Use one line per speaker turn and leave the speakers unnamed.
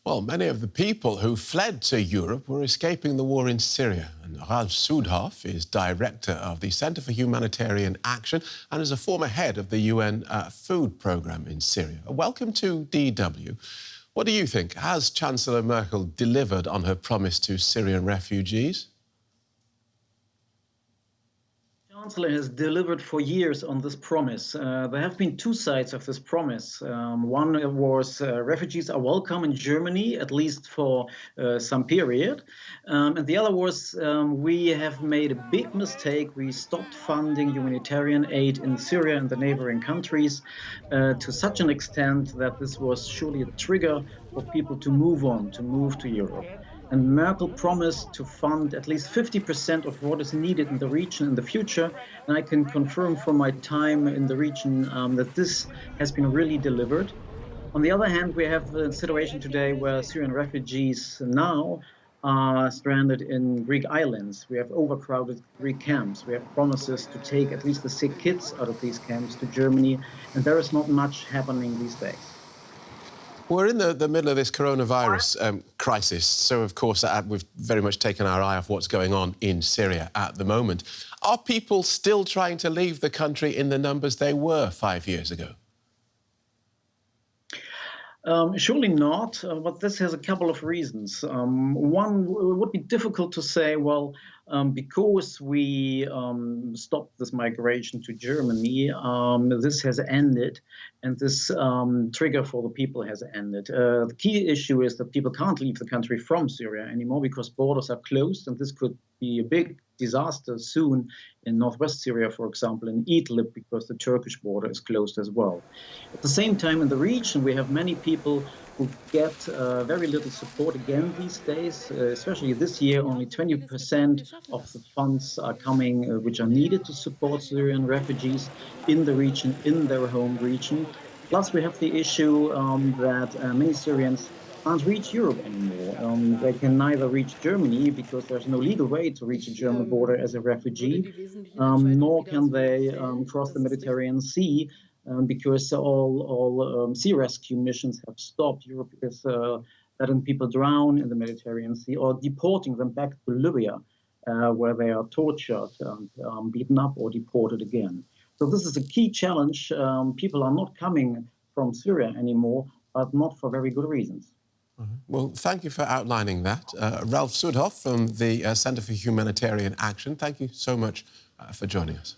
Well, many of the people who fled to Europe were escaping the war in Syria. And Ralf Südhoff is director of the Centre for Humanitarian Action and is a former head of the UN food programme in Syria. Welcome to DW. What do you think? Has Chancellor Merkel delivered on her promise to Syrian refugees?
The Chancellor has delivered for years on this promise. There have been two sides of this promise. One was refugees are welcome in Germany, at least for some period. And the other was we have made a big mistake. We stopped funding humanitarian aid in Syria and the neighboring countries to such an extent that this was surely a trigger for people to move on, to move to Europe. And Merkel promised to fund at least 50% of what is needed in the region in the future. And I can confirm from my time in the region that this has been really delivered. On the other hand, we have a situation today where Syrian refugees now are stranded in Greek islands. We have overcrowded Greek camps. We have promises to take at least the sick kids out of these camps to Germany. And there is not much happening these days.
We're in the middle of this coronavirus crisis, so of course we've very much taken our eye off what's going on in Syria at the moment. Are people still trying to leave the country in the numbers they were 5 years ago?
Surely not, but this has a couple of reasons. One, it would be difficult to say, well, because we stopped this migration to Germany, this has ended, and this trigger for the people has ended. The key issue is that people can't leave the country from Syria anymore because borders are closed, and this could be a big disaster soon in northwest Syria, for example, in Idlib, because the Turkish border is closed as well. At the same time, in the region, we have many people who get very little support again these days, especially this year. Only 20% of the funds are coming which are needed to support Syrian refugees in the region, in their home region. Plus, we have the issue that many Syrians can't reach Europe anymore. They can neither reach Germany because there's no legal way to reach a German border as a refugee, nor can they cross the Mediterranean Sea because all sea rescue missions have stopped. Europe is letting people drown in the Mediterranean Sea or deporting them back to Libya, where they are tortured and beaten up or deported again. So this is a key challenge. People are not coming from Syria anymore, but not for very good reasons.
Well, thank you for outlining that. Ralf Südhoff from the Centre for Humanitarian Action, thank you so much for joining us.